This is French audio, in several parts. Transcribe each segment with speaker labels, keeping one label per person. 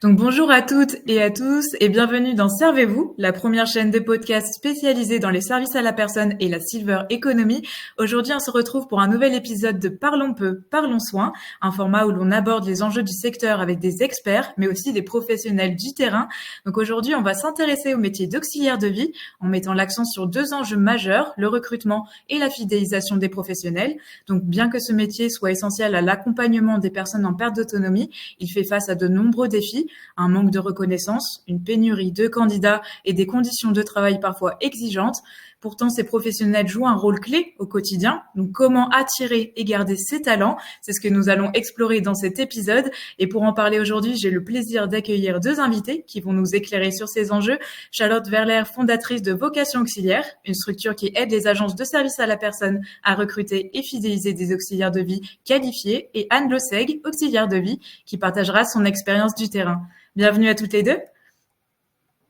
Speaker 1: Donc bonjour à toutes et à tous et bienvenue dans Servez-vous, la première chaîne de podcast spécialisée dans les services à la personne et la Silver Economy. Aujourd'hui, on se retrouve pour un nouvel épisode de Parlons peu, parlons soin, un format où l'on aborde les enjeux du secteur avec des experts, mais aussi des professionnels du terrain. Donc aujourd'hui, on va s'intéresser au métier d'auxiliaire de vie en mettant l'accent sur deux enjeux majeurs, le recrutement et la fidélisation des professionnels. Donc bien que ce métier soit essentiel à l'accompagnement des personnes en perte d'autonomie, il fait face à de nombreux défis, un manque de reconnaissance, une pénurie de candidats et des conditions de travail parfois exigeantes. Pourtant, ces professionnels jouent un rôle clé au quotidien. Donc, comment attirer et garder ces talents? C'est ce que nous allons explorer dans cet épisode. Et pour en parler aujourd'hui, j'ai le plaisir d'accueillir deux invités qui vont nous éclairer sur ces enjeux. Charlotte Verler, fondatrice de Vocation Auxiliaire, une structure qui aide les agences de services à la personne à recruter et fidéliser des auxiliaires de vie qualifiés. Et Anne Losseg, auxiliaire de vie, qui partagera son expérience du terrain. Bienvenue à toutes les deux.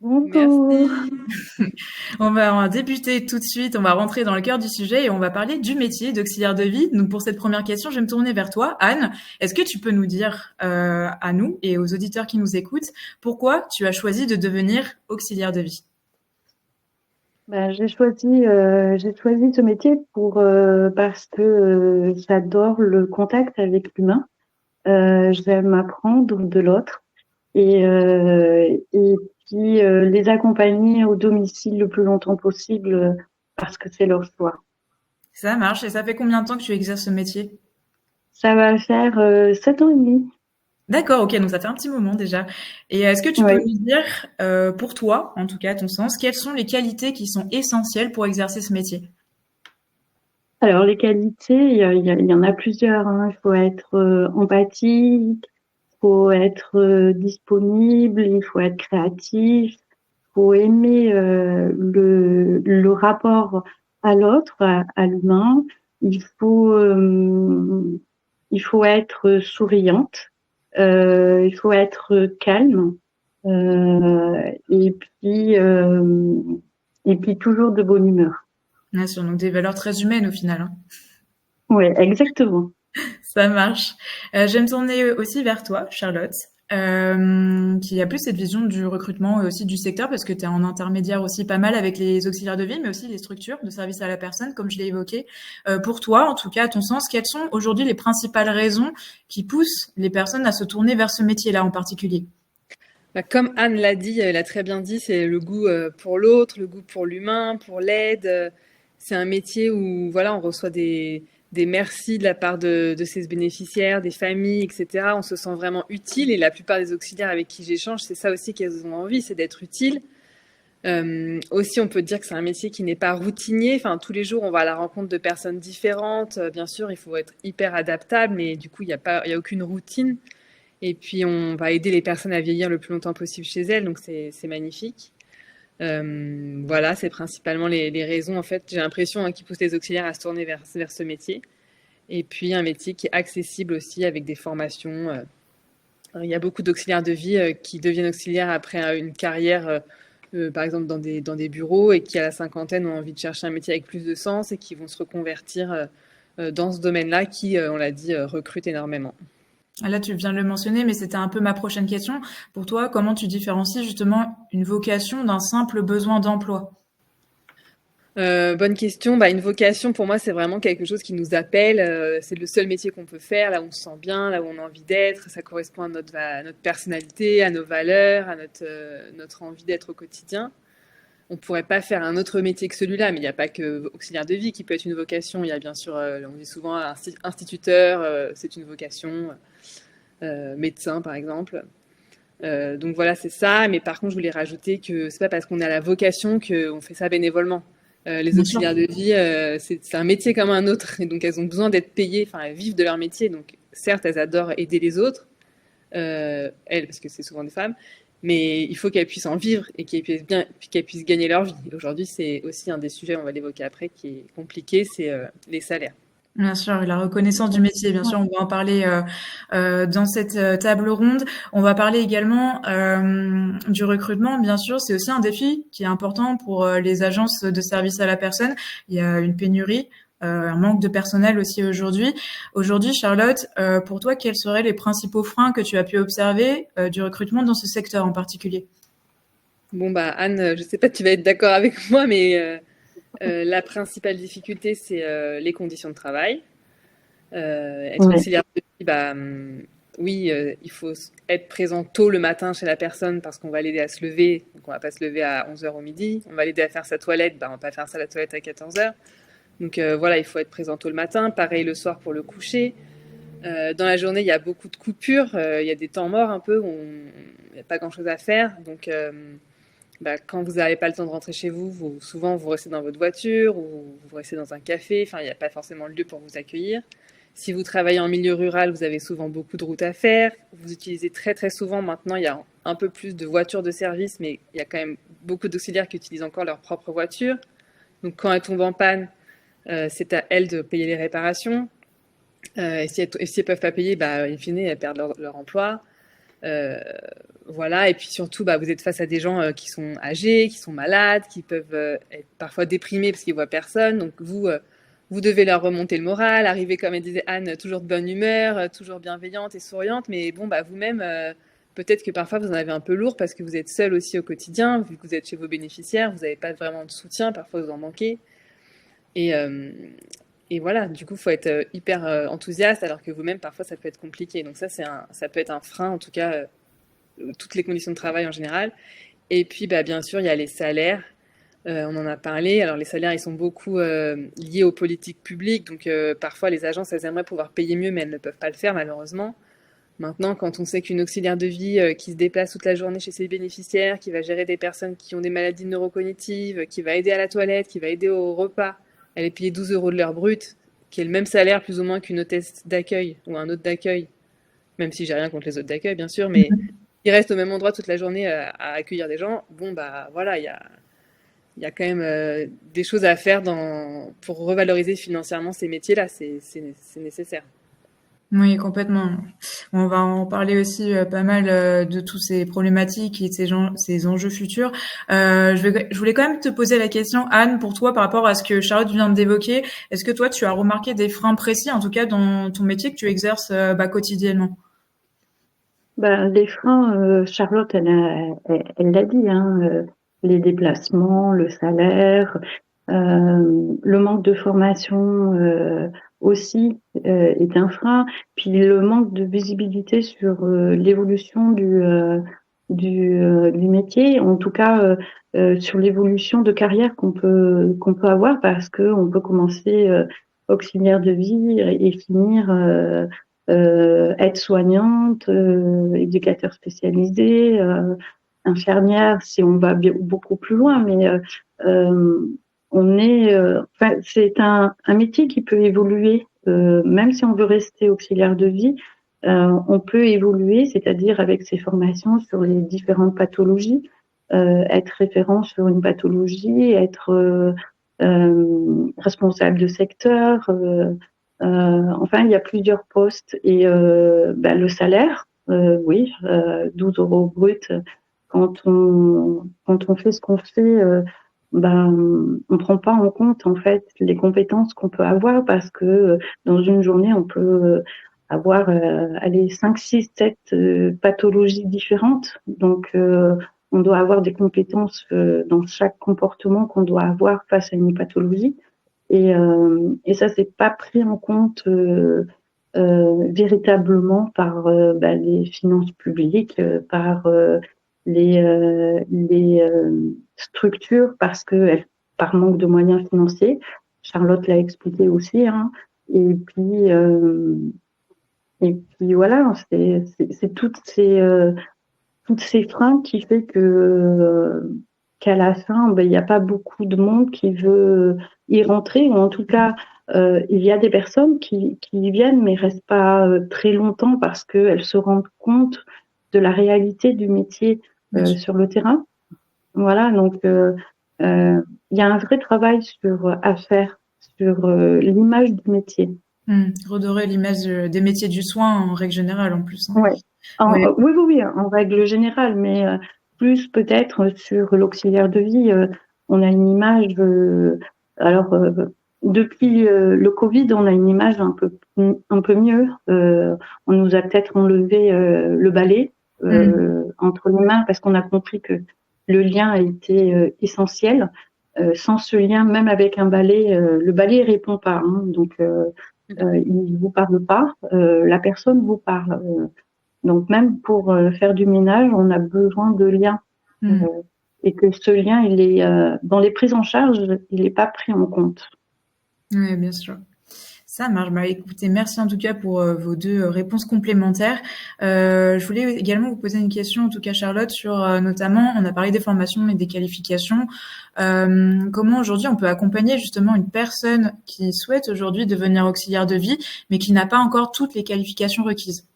Speaker 2: Bonjour.
Speaker 1: Merci. On va débuter tout de suite, on va rentrer dans le cœur du sujet et on va parler du métier d'auxiliaire de vie. Donc pour cette première question, je vais me tourner vers toi, Anne. Est-ce que tu peux nous dire à nous et aux auditeurs qui nous écoutent pourquoi tu as choisi de devenir auxiliaire de vie?
Speaker 2: J'ai choisi ce métier parce que j'adore le contact avec l'humain. J'aime apprendre de l'autre et puis les accompagner au domicile le plus longtemps possible parce que c'est leur choix.
Speaker 1: Ça marche. Et ça fait combien de temps que tu exerces ce métier?
Speaker 2: Ça va faire 7 ans et demi.
Speaker 1: D'accord, ok, donc ça fait un petit moment déjà. Et est-ce que tu peux
Speaker 2: Ouais.
Speaker 1: nous dire, pour toi, en tout cas à ton sens, quelles sont les qualités qui sont essentielles pour exercer ce métier?
Speaker 2: Alors les qualités, il y en a plusieurs, hein. Il faut être empathique, il faut être disponible, il faut être créatif, il faut aimer le rapport à l'autre, à l'humain. Il faut euh, il faut être souriante, il faut être calme et puis toujours de bonne humeur.
Speaker 1: Bien sûr, donc des valeurs très humaines au final, hein.
Speaker 2: Oui, exactement.
Speaker 1: Ça marche. Je vais me tourner aussi vers toi, Charlotte, qui a plus cette vision du recrutement et aussi du secteur, parce que tu es en intermédiaire aussi pas mal avec les auxiliaires de vie, mais aussi les structures de services à la personne, comme je l'ai évoqué. Pour toi, en tout cas, à ton sens, quelles sont aujourd'hui les principales raisons qui poussent les personnes à se tourner vers ce métier-là en particulier?
Speaker 3: Comme Anne l'a dit, elle a très bien dit, c'est le goût pour l'autre, le goût pour l'humain, pour l'aide. C'est un métier où voilà, on reçoit des merci de la part de ses bénéficiaires, des familles, etc. On se sent vraiment utile et la plupart des auxiliaires avec qui j'échange, c'est ça aussi qu'elles ont envie, c'est d'être utile. Aussi, on peut dire que c'est un métier qui n'est pas routinier. Enfin, tous les jours, on va à la rencontre de personnes différentes. Bien sûr, il faut être hyper adaptable, mais du coup, il y a aucune routine. Et puis, on va aider les personnes à vieillir le plus longtemps possible chez elles, donc c'est magnifique. Voilà, c'est principalement les raisons, en fait, j'ai l'impression, hein, qui poussent les auxiliaires à se tourner vers ce métier. Et puis, un métier qui est accessible aussi avec des formations. Il y a beaucoup d'auxiliaires de vie qui deviennent auxiliaires après une carrière, par exemple, dans des bureaux et qui, à la cinquantaine, ont envie de chercher un métier avec plus de sens et qui vont se reconvertir dans ce domaine-là qui, on l'a dit, recrute énormément.
Speaker 1: Là, tu viens de le mentionner, mais c'était un peu ma prochaine question. Pour toi, comment tu différencies justement une vocation d'un simple besoin d'emploi?
Speaker 3: Bonne question. Une vocation, pour moi, c'est vraiment quelque chose qui nous appelle. C'est le seul métier qu'on peut faire, là où on se sent bien, là où on a envie d'être. Ça correspond à notre personnalité, à nos valeurs, à notre envie d'être au quotidien. On pourrait pas faire un autre métier que celui-là, mais il n'y a pas que auxiliaire de vie qui peut être une vocation. Il y a bien sûr, on dit souvent instituteur, c'est une vocation, médecin par exemple. Donc voilà, c'est ça. Mais par contre, je voulais rajouter que c'est pas parce qu'on a la vocation qu'on fait ça bénévolement. Les
Speaker 1: Bien sûr.
Speaker 3: auxiliaires de vie, c'est un métier comme un autre, et donc elles ont besoin d'être payées, enfin elles vivent de leur métier, donc certes elles adorent aider les autres, elles parce que c'est souvent des femmes, mais il faut qu'elles puissent en vivre et qu'elles puissent gagner leur vie. Et aujourd'hui, c'est aussi un des sujets, on va l'évoquer après, qui est compliqué, c'est les salaires.
Speaker 1: Bien sûr, la reconnaissance du métier, bien sûr, on va en parler dans cette table ronde. On va parler également du recrutement, bien sûr, c'est aussi un défi qui est important pour les agences de services à la personne. Il y a une pénurie un manque de personnel aussi aujourd'hui. Aujourd'hui, Charlotte, pour toi, quels seraient les principaux freins que tu as pu observer du recrutement dans ce secteur en particulier?
Speaker 3: Bon, bah, Anne, je sais pas si tu vas être d'accord avec moi, mais la principale difficulté, c'est les conditions de travail. Être
Speaker 2: Ouais,
Speaker 3: auxiliaire de vie, bah, oui, il faut être présent tôt le matin chez la personne parce qu'on va l'aider à se lever. Donc, on va pas se lever à 11 heures au midi. On va l'aider à faire sa toilette. Bah, on va pas faire ça la toilette à 14 heures. Donc, voilà, il faut être présent tôt le matin. Pareil le soir pour le coucher. Dans la journée, il y a beaucoup de coupures. Il y a des temps morts un peu où il n'y a pas grand-chose à faire. Donc, bah, quand vous n'avez pas le temps de rentrer chez vous, souvent vous restez dans votre voiture ou vous restez dans un café. Enfin, il n'y a pas forcément de lieu pour vous accueillir. Si vous travaillez en milieu rural, vous avez souvent beaucoup de routes à faire. Vous utilisez très très souvent, maintenant il y a un peu plus de voitures de service, mais il y a quand même beaucoup d'auxiliaires qui utilisent encore leur propre voiture. Donc quand elles tombent en panne, c'est à elles de payer les réparations. Et si elles peuvent pas payer, bah, in fine, elles perdent leur emploi. Euh, voilà, et puis surtout, bah, vous êtes face à des gens qui sont âgés, qui sont malades, qui peuvent être parfois déprimés parce qu'ils voient personne. Donc vous devez leur remonter le moral, arriver, comme elle disait Anne, toujours de bonne humeur, toujours bienveillante et souriante. Mais bon, bah, vous-même, peut-être que parfois vous en avez un peu lourd parce que vous êtes seul aussi au quotidien, vu que vous êtes chez vos bénéficiaires, vous n'avez pas vraiment de soutien, parfois vous en manquez. Et, euh, et voilà, du coup, il faut être hyper enthousiaste, alors que vous-même, parfois, ça peut être compliqué. Donc ça peut être un frein, en tout cas, toutes les conditions de travail en général. Et puis, bah, bien sûr, il y a les salaires. On en a parlé. Alors, les salaires, ils sont beaucoup liés aux politiques publiques. Donc, parfois, les agences, elles aimeraient pouvoir payer mieux, mais elles ne peuvent pas le faire, malheureusement. Maintenant, quand on sait qu'une auxiliaire de vie qui se déplace toute la journée chez ses bénéficiaires, qui va gérer des personnes qui ont des maladies neurocognitives, qui va aider à la toilette, qui va aider au repas, elle est payée 12 euros de l'heure brute, qui est le même salaire plus ou moins qu'une hôtesse d'accueil ou un hôte d'accueil, même si j'ai rien contre les hôtes d'accueil, bien sûr, mais il reste au même endroit toute la journée à accueillir des gens. Bon, bah voilà, il y a quand même des choses à faire pour revaloriser financièrement ces métiers-là, c'est nécessaire.
Speaker 1: Oui, complètement. On va en parler aussi pas mal de tous ces problématiques et de ces enjeux futurs. Je voulais quand même te poser la question, Anne, pour toi, par rapport à ce que Charlotte vient d'évoquer. Est-ce que toi, tu as remarqué des freins précis, en tout cas dans ton métier que tu exerces quotidiennement?
Speaker 2: ben, les freins, Charlotte, elle l'a dit, hein, les déplacements, le salaire, le manque de formation aussi est un frein. Puis le manque de visibilité sur l'évolution du métier, en tout cas sur l'évolution de carrière qu'on peut avoir, parce que on peut commencer auxiliaire de vie et finir aide-soignante, éducateur spécialisé, infirmière si on va beaucoup plus loin, mais c'est un métier qui peut évoluer, même si on veut rester auxiliaire de vie, on peut évoluer, c'est-à-dire avec ses formations sur les différentes pathologies, être référent sur une pathologie, être responsable de secteur. Enfin, il y a plusieurs postes et le salaire, oui, 12 euros brut. Quand on fait ce qu'on fait, on prend pas en compte en fait les compétences qu'on peut avoir parce que dans une journée on peut avoir 5, 6, 7 pathologies différentes. Donc on doit avoir des compétences dans chaque comportement qu'on doit avoir face à une pathologie. Et ça, c'est pas pris en compte véritablement par les finances publiques, par les structures, parce que par manque de moyens financiers. Charlotte l'a expliqué aussi, hein. Et puis voilà, c'est toutes ces freins qui fait que qu'à la fin, il n'y a pas beaucoup de monde qui veut y rentrer, ou en tout cas, il y a des personnes qui y viennent, mais restent pas très longtemps parce qu'elles se rendent compte de la réalité du métier sur le terrain. Voilà, donc il y a un vrai travail à faire sur l'image du métier.
Speaker 1: Redorer l'image des métiers du soin en règle générale en plus. Hein.
Speaker 2: Ouais.
Speaker 1: Oui.
Speaker 2: Oui, en règle générale, mais plus peut-être sur l'auxiliaire de vie, on a une image. Alors, depuis le Covid, on a une image un peu mieux. On nous a peut-être enlevé le balai entre les mains parce qu'on a compris que le lien a été essentiel. Sans ce lien, même avec un balai, le balai répond pas. Hein, donc, il vous parle pas. La personne vous parle. Donc, même pour faire du ménage, on a besoin de lien. Et que ce lien, il est dans les prises en charge, il n'est pas pris en compte.
Speaker 1: Oui, bien sûr. Ça marche. Bah, écoutez, merci en tout cas pour vos deux réponses complémentaires. Je voulais également vous poser une question, en tout cas Charlotte, sur notamment, on a parlé des formations et des qualifications. Comment aujourd'hui on peut accompagner justement une personne qui souhaite aujourd'hui devenir auxiliaire de vie, mais qui n'a pas encore toutes les qualifications requises?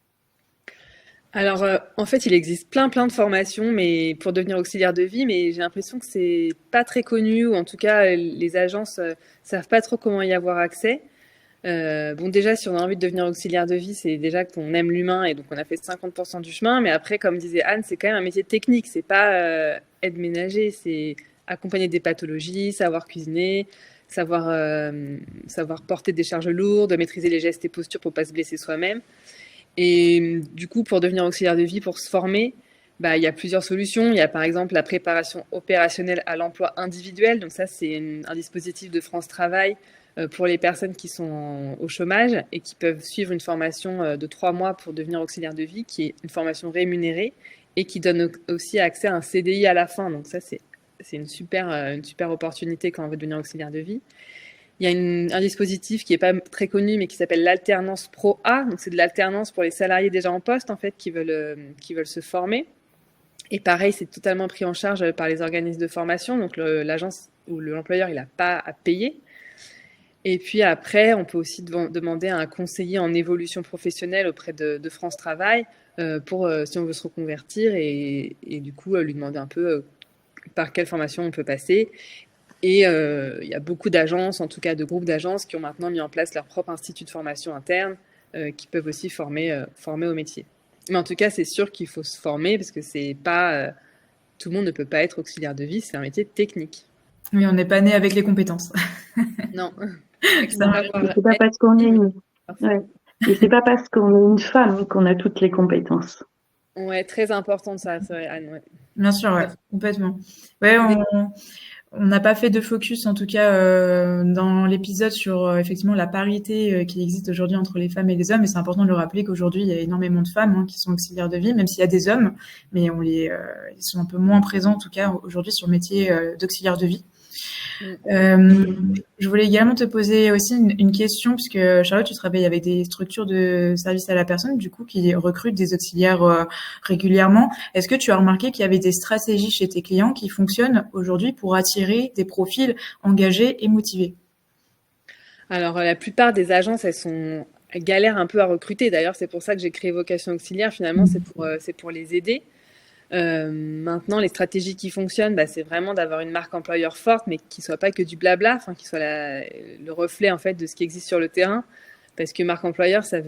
Speaker 3: Alors, en fait, il existe plein de formations, mais pour devenir auxiliaire de vie, mais j'ai l'impression que c'est pas très connu, ou en tout cas, les agences savent pas trop comment y avoir accès. Bon, déjà, si on a envie de devenir auxiliaire de vie, c'est déjà qu'on aime l'humain, et donc on a fait 50% du chemin. Mais après, comme disait Anne, c'est quand même un métier technique. C'est pas aide ménager, c'est accompagner des pathologies, savoir cuisiner, savoir porter des charges lourdes, maîtriser les gestes et postures pour pas se blesser soi-même. Et du coup, pour devenir auxiliaire de vie, pour se former, bah, il y a plusieurs solutions. Il y a par exemple la préparation opérationnelle à l'emploi individuel. Donc ça, c'est un dispositif de France Travail pour les personnes qui sont au chômage et qui peuvent suivre une formation de 3 mois pour devenir auxiliaire de vie, qui est une formation rémunérée et qui donne aussi accès à un CDI à la fin. Donc ça, c'est une super opportunité quand on veut devenir auxiliaire de vie. Il y a un dispositif qui n'est pas très connu, mais qui s'appelle l'alternance Pro A. Donc, c'est de l'alternance pour les salariés déjà en poste, en fait, qui veulent se former. Et pareil, c'est totalement pris en charge par les organismes de formation. Donc, l'agence ou l'employeur, il n'a pas à payer. Et puis après, on peut aussi demander à un conseiller en évolution professionnelle auprès de France Travail pour si on veut se reconvertir et du coup, lui demander un peu par quelle formation on peut passer. Et il y a beaucoup d'agences, en tout cas de groupes d'agences, qui ont maintenant mis en place leur propre institut de formation interne, qui peuvent aussi former au métier. Mais en tout cas, c'est sûr qu'il faut se former parce que c'est pas tout le monde ne peut pas être auxiliaire de vie, c'est un métier technique.
Speaker 1: Oui, on n'est pas né avec les compétences.
Speaker 3: Non.
Speaker 2: C'est pas parce qu'on est et c'est pas parce qu'on est une femme qu'on a toutes les compétences.
Speaker 3: Ouais, très important ça, c'est vrai, Anne. Ouais.
Speaker 1: Bien sûr, ouais, complètement. Ouais, on n'a pas fait de focus, en tout cas, dans l'épisode sur effectivement la parité qui existe aujourd'hui entre les femmes et les hommes. Et c'est important de le rappeler qu'aujourd'hui, il y a énormément de femmes qui sont auxiliaires de vie, même s'il y a des hommes, mais ils sont un peu moins présents, en tout cas, aujourd'hui sur le métier d'auxiliaire de vie. Je voulais également te poser aussi une question, puisque Charlotte, tu travailles avec des structures de service à la personne, du coup, qui recrutent des auxiliaires régulièrement. Est-ce que tu as remarqué qu'il y avait des stratégies chez tes clients qui fonctionnent aujourd'hui pour attirer des profils engagés et motivés?
Speaker 3: Alors, la plupart des agences, elles galèrent un peu à recruter. D'ailleurs, c'est pour ça que j'ai créé Vocation Auxiliaire. Finalement, c'est pour les aider. Maintenant, les stratégies qui fonctionnent, c'est vraiment d'avoir une marque employeur forte, mais qui soit pas que du blabla, enfin qui soit le reflet en fait de ce qui existe sur le terrain. Parce que marque employeur, c'est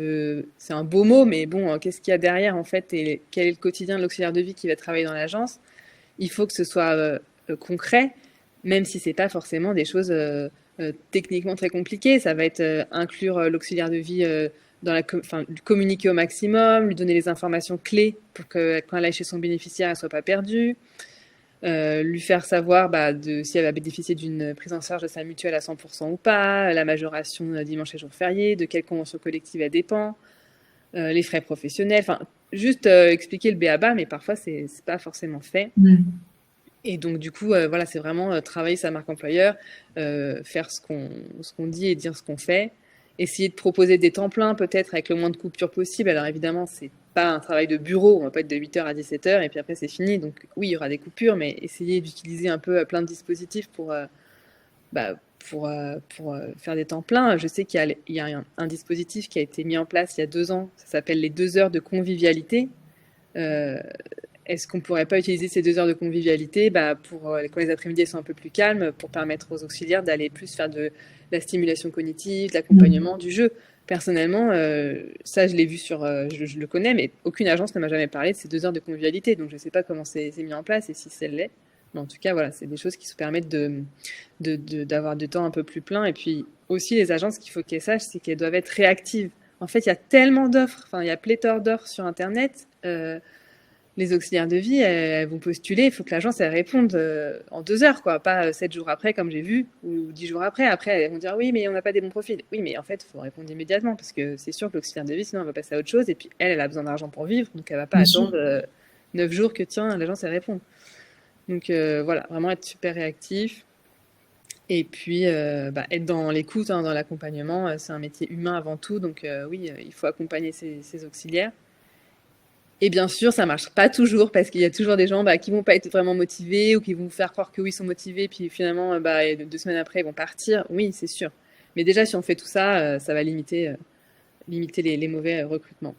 Speaker 3: un beau mot, mais bon, qu'est-ce qu'il y a derrière en fait et quel est le quotidien de l'auxiliaire de vie qui va travailler dans l'agence? Il faut que ce soit concret, même si c'est pas forcément des choses techniquement très compliquées. Ça va être inclure l'auxiliaire de vie lui communiquer au maximum, lui donner les informations clés pour que quand elle aille chez son bénéficiaire, elle ne soit pas perdue, lui faire savoir si elle va bénéficier d'une prise en charge de sa mutuelle à 100% ou pas, la majoration dimanche et jour férié, de quelle convention collective elle dépend, les frais professionnels, enfin juste expliquer le b.a.-ba, mais parfois c'est pas forcément fait. Et donc du coup, voilà, c'est vraiment travailler sa marque employeur, faire ce qu'on dit et dire ce qu'on fait. Essayer de proposer des temps pleins peut-être avec le moins de coupures possible. Alors évidemment, c'est pas un travail de bureau, on va pas être de 8h à 17h et puis après c'est fini. Donc oui, il y aura des coupures, mais essayer d'utiliser un peu plein de dispositifs pour faire des temps pleins. Je sais qu'il y a un dispositif qui a été mis en place il y a 2 ans, ça s'appelle les 2 heures de convivialité. Est-ce qu'on pourrait pas utiliser ces 2 heures de convivialité quand les après-midi sont un peu plus calmes, pour permettre aux auxiliaires d'aller plus faire de la stimulation cognitive, de l'accompagnement, du jeu. Personnellement, ça je l'ai vu je le connais, mais aucune agence ne m'a jamais parlé de ces 2 heures de convivialité, donc je ne sais pas comment c'est mis en place et si c'est l'est. Mais en tout cas, voilà, c'est des choses qui se permettent d'avoir du temps un peu plus plein. Et puis aussi, les agences, ce qu'il faut qu'elles sachent, c'est qu'elles doivent être réactives. En fait, il y a tellement d'offres, enfin, il y a pléthore d'offres sur Internet. Les auxiliaires de vie, elles vont postuler, il faut que l'agence, elle réponde en 2 heures, quoi, pas 7 jours après, comme j'ai vu, ou 10 jours après. Après, elles vont dire, oui, mais on n'a pas des bons profils. Oui, mais en fait, il faut répondre immédiatement, parce que c'est sûr que l'auxiliaire de vie, sinon, elle va passer à autre chose, et puis elle a besoin d'argent pour vivre, donc elle va pas
Speaker 1: Bien sûr.
Speaker 3: attendre 9 jours que, tiens, l'agence, elle répond. Donc voilà, vraiment être super réactif. Et puis, être dans l'écoute, hein, dans l'accompagnement, c'est un métier humain avant tout, donc oui, il faut accompagner ces auxiliaires. Et bien sûr, ça marche pas toujours parce qu'il y a toujours des gens qui vont pas être vraiment motivés ou qui vont faire croire que oui, ils sont motivés, puis finalement, 2 semaines après, ils vont partir. Oui, c'est sûr. Mais déjà, si on fait tout ça, ça va limiter les mauvais recrutements.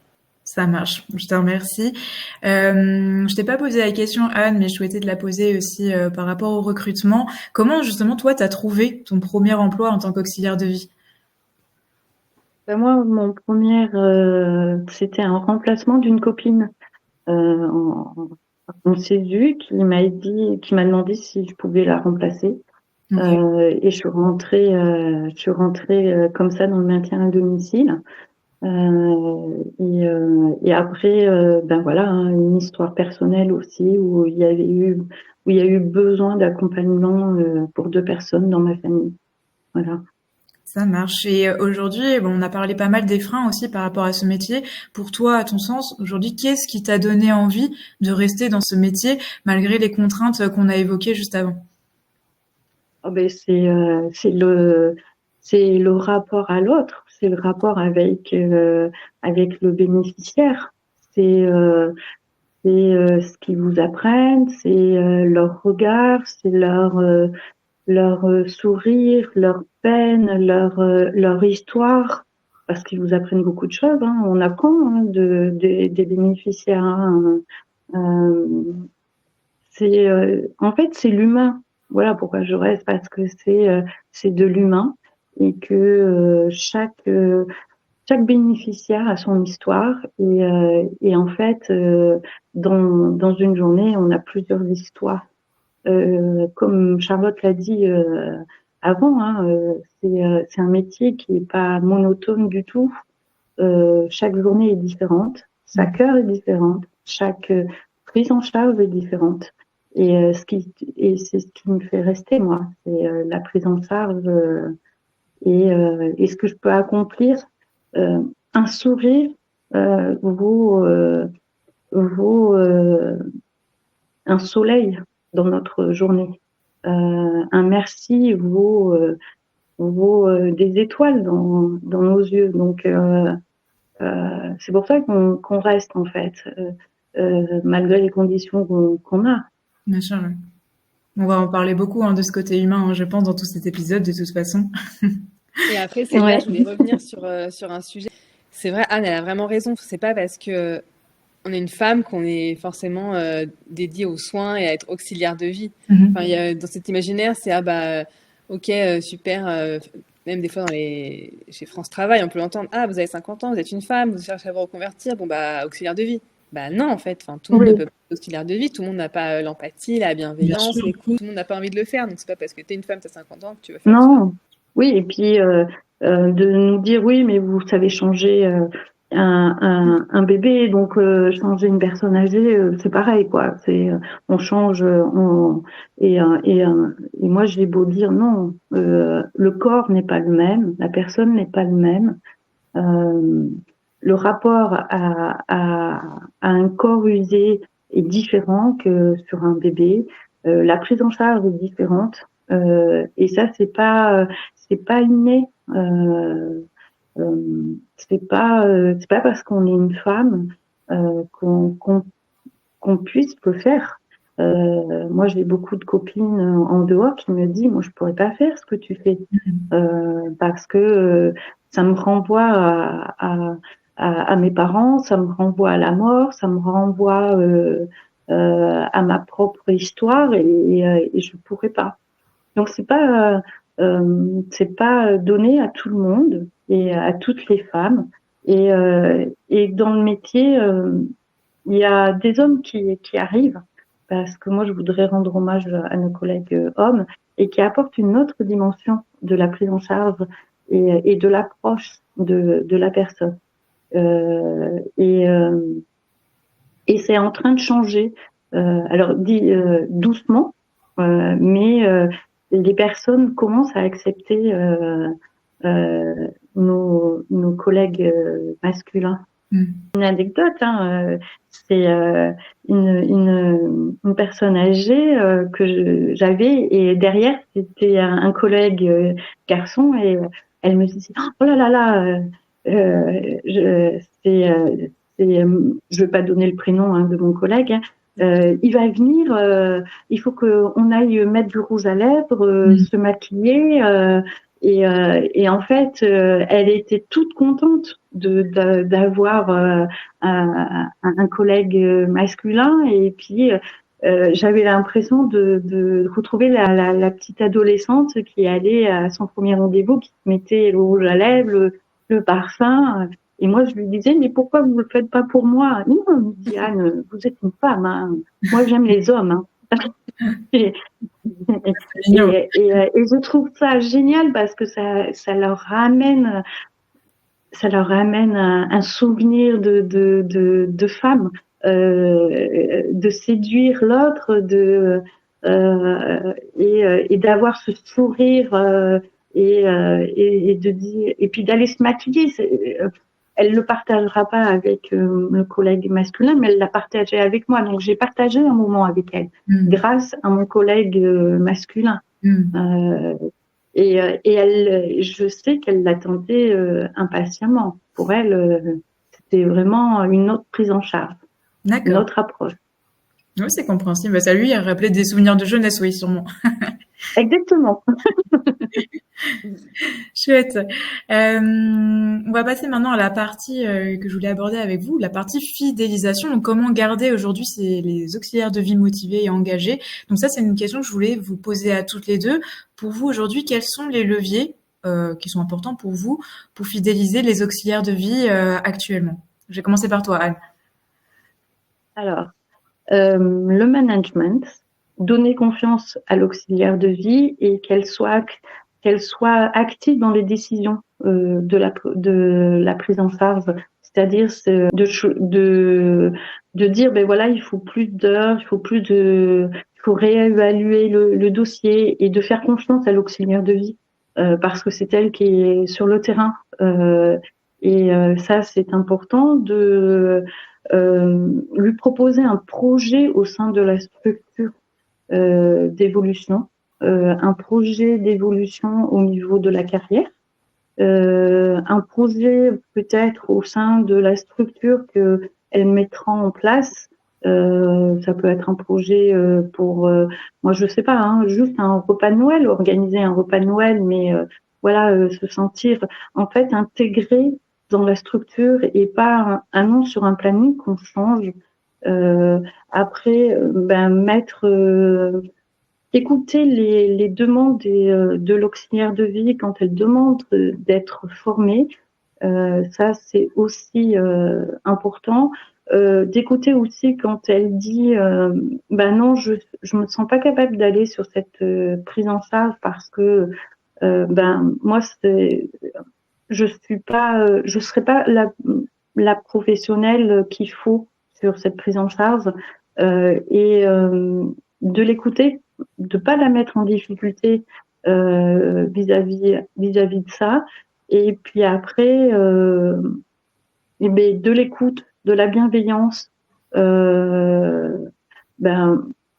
Speaker 1: Ça marche, je te remercie. Je t'ai pas posé la question, Anne, mais je souhaitais te la poser aussi par rapport au recrutement. Comment justement, toi, t'as trouvé ton premier emploi en tant qu'auxiliaire de vie?
Speaker 2: Moi, mon premier, c'était un remplacement d'une copine. On s'est vu, qui m'a demandé si je pouvais la remplacer.
Speaker 1: Ok.
Speaker 2: Et je suis rentrée comme ça dans le maintien à domicile. Et après, voilà, hein, une histoire personnelle aussi où il y a eu besoin d'accompagnement pour 2 personnes dans ma famille. Voilà.
Speaker 1: Ça marche. Et aujourd'hui, bon, on a parlé pas mal des freins aussi par rapport à ce métier. Pour toi, à ton sens, aujourd'hui, qu'est-ce qui t'a donné envie de rester dans ce métier malgré les contraintes qu'on a évoquées juste avant?
Speaker 2: Oh ben c'est le rapport à l'autre, c'est le rapport avec le bénéficiaire. C'est ce qu'ils vous apprennent, c'est leur regard, c'est leur sourire, leur peine, leur histoire, parce qu'ils vous apprennent beaucoup de choses. Hein. On apprend hein, des bénéficiaires. Hein. Euh, en fait, c'est l'humain. Voilà pourquoi je reste, parce que c'est de l'humain et que chaque bénéficiaire a son histoire et en fait, dans une journée, on a plusieurs histoires. Comme Charlotte l'a dit avant, hein, c'est un métier qui est pas monotone du tout. Chaque journée est différente, chaque heure est différente, chaque prise en charge est différente. Et c'est ce qui me fait rester, moi, c'est la prise en charge et ce que je peux accomplir. Un sourire vaut un soleil dans notre journée. Un merci vaut des étoiles dans nos yeux. Donc, c'est pour ça qu'on reste, en fait, malgré les conditions qu'on a.
Speaker 1: Bien sûr, ouais. On va en parler beaucoup de ce côté humain, je pense, dans tout cet épisode, de toute façon.
Speaker 3: Et après, c'est là, je voulais revenir sur un sujet. C'est vrai, Anne, elle a vraiment raison. C'est pas parce que on est une femme qu'on est forcément dédiée aux soins et à être auxiliaire de vie. Enfin, dans cet imaginaire, c'est ok, super. Même des fois chez France Travail, on peut l'entendre. Ah, vous avez 50 ans, vous êtes une femme, vous cherchez à vous reconvertir. Bon, auxiliaire de vie. Non, en fait, tout le monde ne peut pas être auxiliaire de vie. Tout le monde n'a pas l'empathie, la bienveillance, l'écoute. Tout le monde n'a pas envie de le faire. Donc, c'est pas parce que tu es une femme, tu as 50 ans que tu vas faire ça.
Speaker 2: Non, oui, et puis de nous dire oui, mais vous savez changer un bébé, donc changer une personne âgée, c'est pareil, quoi. On change, et moi j'ai beau dire non, le corps n'est pas le même, la personne n'est pas le même. Le rapport à un corps usé est différent que sur un bébé. La prise en charge est différente. Et ça, c'est pas inné. C'est pas parce qu'on est une femme qu'on puisse le faire. Moi, j'ai beaucoup de copines en dehors qui me disent, moi, je pourrais pas faire ce que tu fais parce que ça me renvoie à mes parents, ça me renvoie à la mort, ça me renvoie à ma propre histoire et je pourrais pas. Donc c'est pas donné à tout le monde et à toutes les femmes et dans le métier il y a des hommes qui arrivent parce que moi, je voudrais rendre hommage à nos collègues hommes et qui apportent une autre dimension de la prise en charge et de l'approche de la personne. Euh, et, euh, et c'est en train de changer. Alors, dit doucement, mais les personnes commencent à accepter nos collègues masculins. Une anecdote, hein, c'est une personne âgée que j'avais et derrière c'était un collègue garçon et elle me dit oh là là là je vais pas donner le prénom de mon collègue hein, il va venir il faut qu'on aille mettre du rouge à lèvres se maquiller et en fait, elle était toute contente d'avoir un collègue masculin. Et puis, j'avais l'impression de retrouver la petite adolescente qui allait à son premier rendez-vous, qui mettait le rouge à lèvres, le parfum. Et moi, je lui disais, mais pourquoi vous ne le faites pas pour moi? Non, me dit Anne, vous êtes une femme. Hein. Moi, j'aime les hommes. Hein. Et je trouve ça génial parce que ça leur ramène un souvenir de femme, de séduire l'autre, et d'avoir ce sourire et de dire et puis d'aller se maquiller. Elle le partagera pas avec le collègue masculin, mais elle l'a partagé avec moi. Donc j'ai partagé un moment avec elle grâce à mon collègue masculin. Et elle, je sais qu'elle l'attendait impatiemment. Pour elle, c'était vraiment une autre prise en charge, une autre approche.
Speaker 1: Oui, c'est compréhensible. Ça lui a rappelé des souvenirs de jeunesse, oui, sûrement.
Speaker 2: Exactement.
Speaker 1: Chouette. On va passer maintenant à la partie que je voulais aborder avec vous, la partie fidélisation. Donc, comment garder aujourd'hui les auxiliaires de vie motivés et engagés. Donc ça, c'est une question que je voulais vous poser à toutes les deux. Pour vous, aujourd'hui, quels sont les leviers qui sont importants pour vous pour fidéliser les auxiliaires de vie actuellement? Je vais commencer par toi, Anne.
Speaker 2: Alors, le management, donner confiance à l'auxiliaire de vie et qu'elle soit active dans les décisions de la prise en charge, c'est-à-dire de dire ben voilà, il faut plus d'heures, il faut réévaluer le dossier et de faire confiance à l'auxiliaire de vie parce que c'est elle qui est sur le terrain ça c'est important de lui proposer un projet au sein de la structure d'évolution, un projet d'évolution au niveau de la carrière, un projet peut-être au sein de la structure qu'elle mettra en place. Ça peut être un projet pour, moi je sais pas, hein, juste un repas de Noël, organiser un repas de Noël, mais voilà, se sentir en fait intégré dans la structure et pas un nom sur un planning qu'on change. Après, écouter les demandes de l'auxiliaire de vie quand elle demande d'être formée. Ça, c'est aussi important. D'écouter aussi quand elle dit non, je me sens pas capable d'aller sur cette prise en charge parce que moi je serai pas la professionnelle qu'il faut sur cette prise en charge de l'écouter, de pas la mettre en difficulté vis-à-vis de ça, et puis après de l'écoute, de la bienveillance.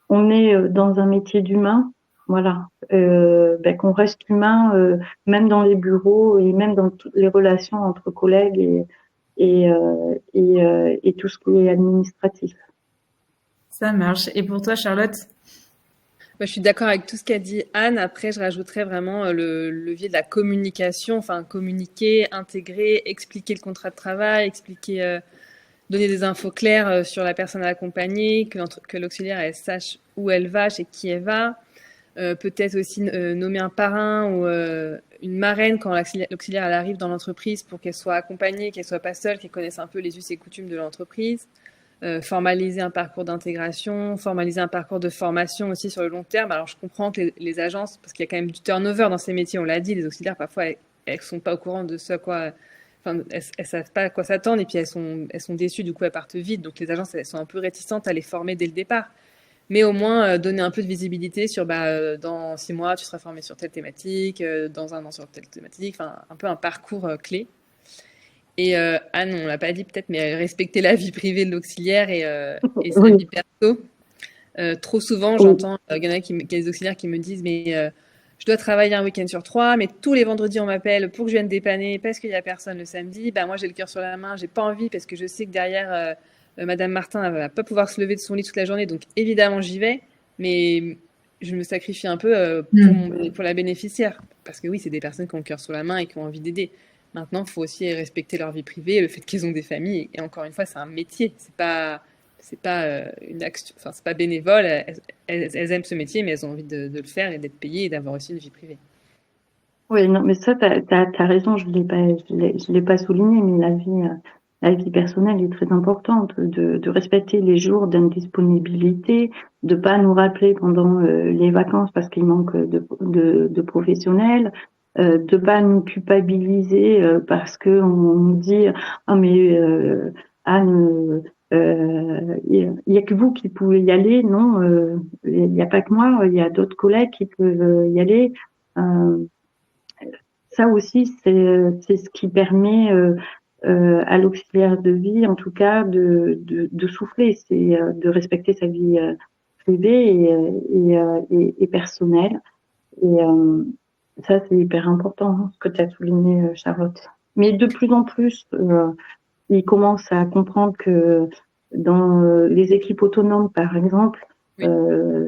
Speaker 2: On est dans un métier d'humain, voilà, qu'on reste humain même dans les bureaux et même dans toutes les relations entre collègues et tout ce qui est administratif.
Speaker 1: Ça marche. Et pour toi, Charlotte?
Speaker 3: Je suis d'accord avec tout ce qu'a dit Anne. Après, je rajouterais vraiment le levier de la communication, enfin communiquer, intégrer, expliquer le contrat de travail, donner des infos claires sur la personne à accompagner, que l'auxiliaire elle sache où elle va, chez qui elle va. Peut-être aussi nommer un parrain ou une marraine quand l'auxiliaire arrive dans l'entreprise pour qu'elle soit accompagnée, qu'elle soit pas seule, qu'elle connaisse un peu les us et coutumes de l'entreprise. formaliser un parcours d'intégration, formaliser un parcours de formation aussi sur le long terme. Alors, je comprends que les agences, parce qu'il y a quand même du turnover dans ces métiers, on l'a dit, les auxiliaires, parfois, elles sont pas au courant de ce à quoi, enfin, elles savent pas à quoi s'attendre et puis elles sont déçues, du coup, elles partent vite. Donc, les agences, elles sont un peu réticentes à les former dès le départ. Mais au moins, donner un peu de visibilité sur, dans 6 mois, tu seras formé sur telle thématique, dans 1 an sur telle thématique, enfin, un peu un parcours clé. Et Anne, on l'a pas dit peut-être, mais respecter la vie privée de l'auxiliaire et sa
Speaker 2: Oui,
Speaker 3: vie perso. Trop souvent,
Speaker 2: oui,
Speaker 3: j'entends, il y en a qui, des auxiliaires qui me disent, mais je dois travailler un week-end sur 3, mais tous les vendredis on m'appelle pour que je vienne dépanner parce qu'il y a personne le samedi. Bah moi j'ai le cœur sur la main, j'ai pas envie parce que je sais que derrière Madame Martin elle va pas pouvoir se lever de son lit toute la journée, donc évidemment j'y vais, mais je me sacrifie un peu pour la bénéficiaire, parce que oui c'est des personnes qui ont le cœur sur la main et qui ont envie d'aider. Maintenant, il faut aussi respecter leur vie privée, le fait qu'ils ont des familles, et encore une fois, c'est un métier, c'est pas une action, enfin c'est pas bénévole. Elles aiment ce métier, mais elles ont envie de le faire et d'être payées et d'avoir aussi une vie privée.
Speaker 2: oui, non, mais ça, t'as raison, je l'ai pas souligné, mais la vie personnelle est très importante, de respecter les jours d'indisponibilité, de pas nous rappeler pendant les vacances parce qu'il manque de professionnels, de pas nous culpabiliser parce que on nous dit ah mais Anne, il y a que vous qui pouvez y aller, non, il y a pas que moi, il y a d'autres collègues qui peuvent y aller. Euh, Ça aussi, c'est ce qui permet à l'auxiliaire de vie, en tout cas, de souffler, c'est de respecter sa vie privée et personnelle. Et ça, c'est hyper important, hein, ce que tu as souligné, Charlotte. Mais de plus en plus, ils commencent à comprendre que dans les équipes autonomes, par exemple,
Speaker 3: Oui.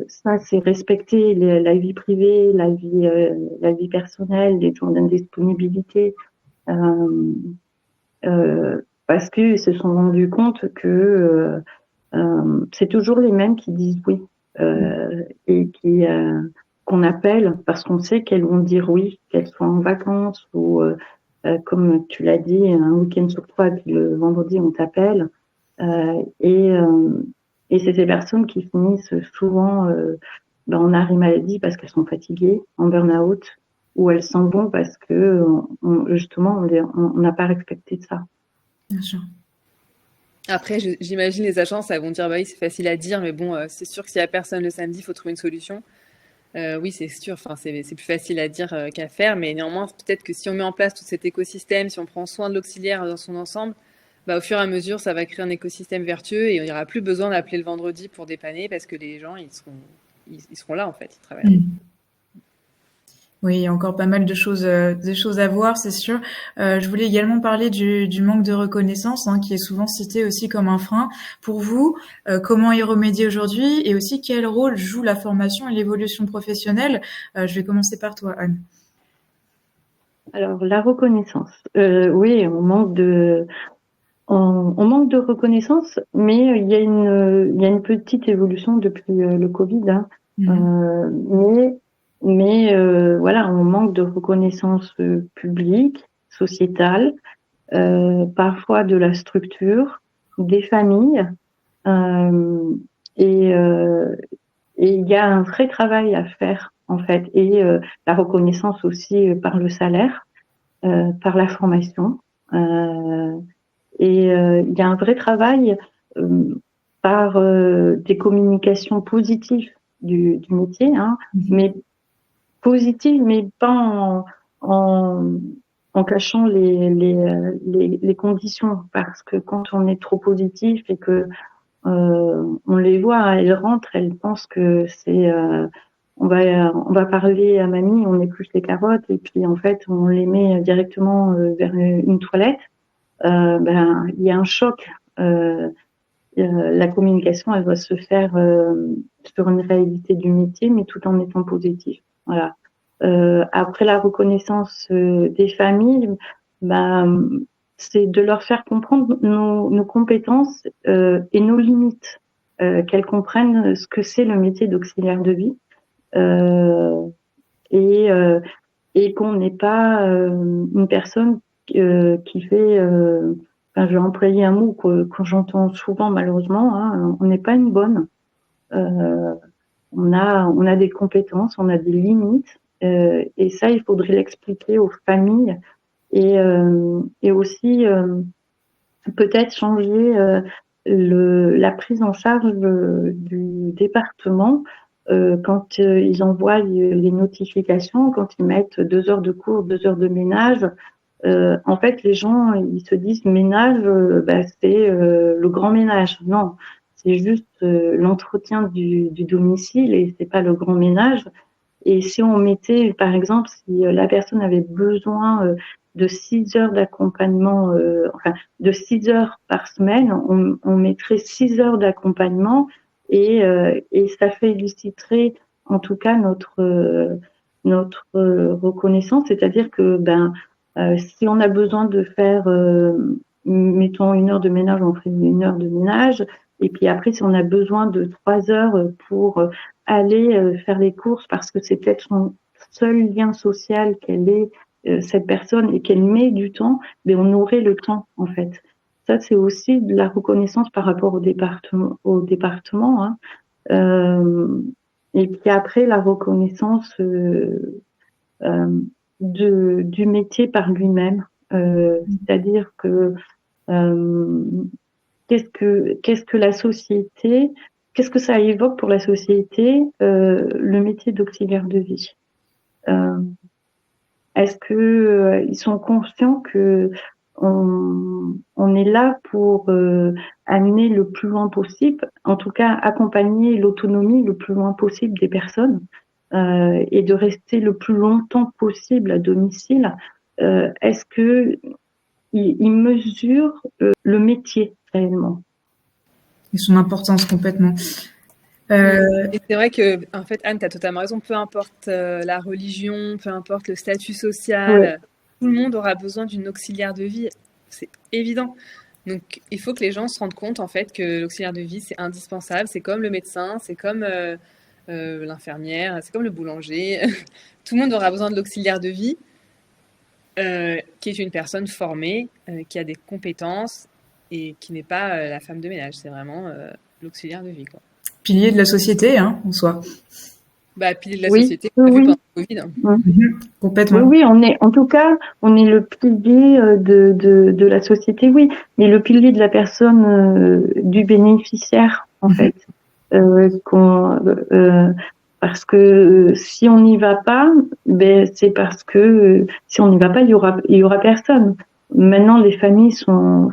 Speaker 2: ça, c'est respecter la vie privée, la vie personnelle, les jours d'indisponibilité, euh, parce qu'ils se sont rendus compte que c'est toujours les mêmes qui disent oui et qui qu'on appelle parce qu'on sait qu'elles vont dire oui, qu'elles soient en vacances ou comme tu l'as dit, un week-end sur 3, puis le vendredi on t'appelle. Euh, et et c'est ces personnes qui finissent souvent en arrêt maladie parce qu'elles sont fatiguées, en burn-out, ou elles s'en vont parce que justement on n'a pas respecté ça.
Speaker 1: Bien sûr.
Speaker 3: Après, j'imagine les agences, elles vont dire, bah oui, c'est facile à dire, mais bon, c'est sûr que s'il y a personne le samedi, il faut trouver une solution. Oui, c'est sûr, enfin, c'est plus facile à dire qu'à faire, mais néanmoins, peut-être que si on met en place tout cet écosystème, si on prend soin de l'auxiliaire dans son ensemble, bah, au fur et à mesure, ça va créer un écosystème vertueux et on n'aura plus besoin d'appeler le vendredi pour dépanner parce que les gens, ils seront là, en fait, ils travailleront.
Speaker 1: Oui, il y a encore pas mal de choses à voir, c'est sûr. Je voulais également parler du manque de reconnaissance, hein, qui est souvent cité aussi comme un frein. Pour vous, comment y remédier aujourd'hui et aussi quel rôle joue la formation et l'évolution professionnelle? Je vais commencer par toi, Anne.
Speaker 2: Alors la reconnaissance, oui, on manque de reconnaissance, mais il y a une petite évolution depuis le Covid, hein. Voilà, on manque de reconnaissance publique, sociétale, parfois de la structure, des familles, euh, et euh, et il y a un vrai travail à faire en fait, et la reconnaissance aussi par le salaire, par la formation. Il y a un vrai travail euh, par des communications positives du métier, hein, mais positives, mais pas en, en cachant les conditions, parce que quand on est trop positif et que on les voit, hein, elles rentrent, elles pensent que c'est on va parler à mamie, on épluche les carottes et puis en fait on les met directement vers une toilette. Il y a un choc. La communication, elle doit se faire sur une réalité du métier, mais tout en étant positive. Voilà. Après la reconnaissance des familles, ben, c'est de leur faire comprendre nos compétences et nos limites, qu'elles comprennent ce que c'est le métier d'auxiliaire de vie euh, et, euh, et qu'on n'est pas une personne qui fait enfin, je vais employer un mot que j'entends souvent malheureusement, hein, on n'est pas une bonne. On a des compétences, on a des limites, et ça, il faudrait l'expliquer aux familles et aussi peut-être changer la prise en charge du département quand ils envoient les notifications, quand ils mettent 2 heures de cours, 2 heures de ménage. En fait, les gens, ils se disent ménage, c'est le grand ménage. Non, c'est juste l'entretien du domicile et c'est pas le grand ménage. Et si on mettait, par exemple, si la personne avait besoin de 6 heures d'accompagnement, enfin de 6 heures par semaine, on mettrait 6 heures d'accompagnement et ça féliciterait en tout cas notre reconnaissance, c'est-à-dire que si on a besoin de faire, mettons 1 heure de ménage, on ferait 1 heure de ménage. Et puis après, si on a besoin de 3 heures pour aller faire les courses parce que c'est peut-être son seul lien social qu'elle est, cette personne, et qu'elle met du temps, mais on aurait le temps, en fait. Ça, c'est aussi de la reconnaissance par rapport au département, hein. Et puis après, la reconnaissance du métier par lui-même. C'est-à-dire que qu'est-ce que la société, qu'est-ce que ça évoque pour la société, le métier d'auxiliaire de vie. Est-ce que ils sont conscients que on est là pour amener le plus loin possible, en tout cas accompagner l'autonomie le plus loin possible des personnes et de rester le plus longtemps possible à domicile. Est-ce que ils mesurent le métier réellement?
Speaker 1: Et son importance complètement.
Speaker 3: Et c'est vrai que, en fait, Anne, tu as totalement raison. Peu importe la religion, peu importe le statut social,
Speaker 2: Ouais.
Speaker 3: tout le monde aura besoin d'une auxiliaire de vie. C'est évident. Donc, il faut que les gens se rendent compte, en fait, que l'auxiliaire de vie, c'est indispensable. C'est comme le médecin, c'est comme l'infirmière, c'est comme le boulanger. Tout le monde aura besoin de l'auxiliaire de vie, qui est une personne formée, qui a des compétences et qui n'est pas la femme de ménage. C'est vraiment l'auxiliaire de vie, quoi.
Speaker 1: Pilier de la société, hein, en soi.
Speaker 3: Pilier de la
Speaker 2: Oui,
Speaker 3: société, on l'a vu
Speaker 2: oui,
Speaker 3: pendant le Covid.
Speaker 2: oui.
Speaker 1: Complètement.
Speaker 2: Oui, on est, en tout cas, on est le pilier de la société, oui, mais le pilier de la personne, du bénéficiaire, en fait. Parce que si on n'y va pas, c'est parce que si on n'y va pas, il y aura personne. Maintenant, les familles sont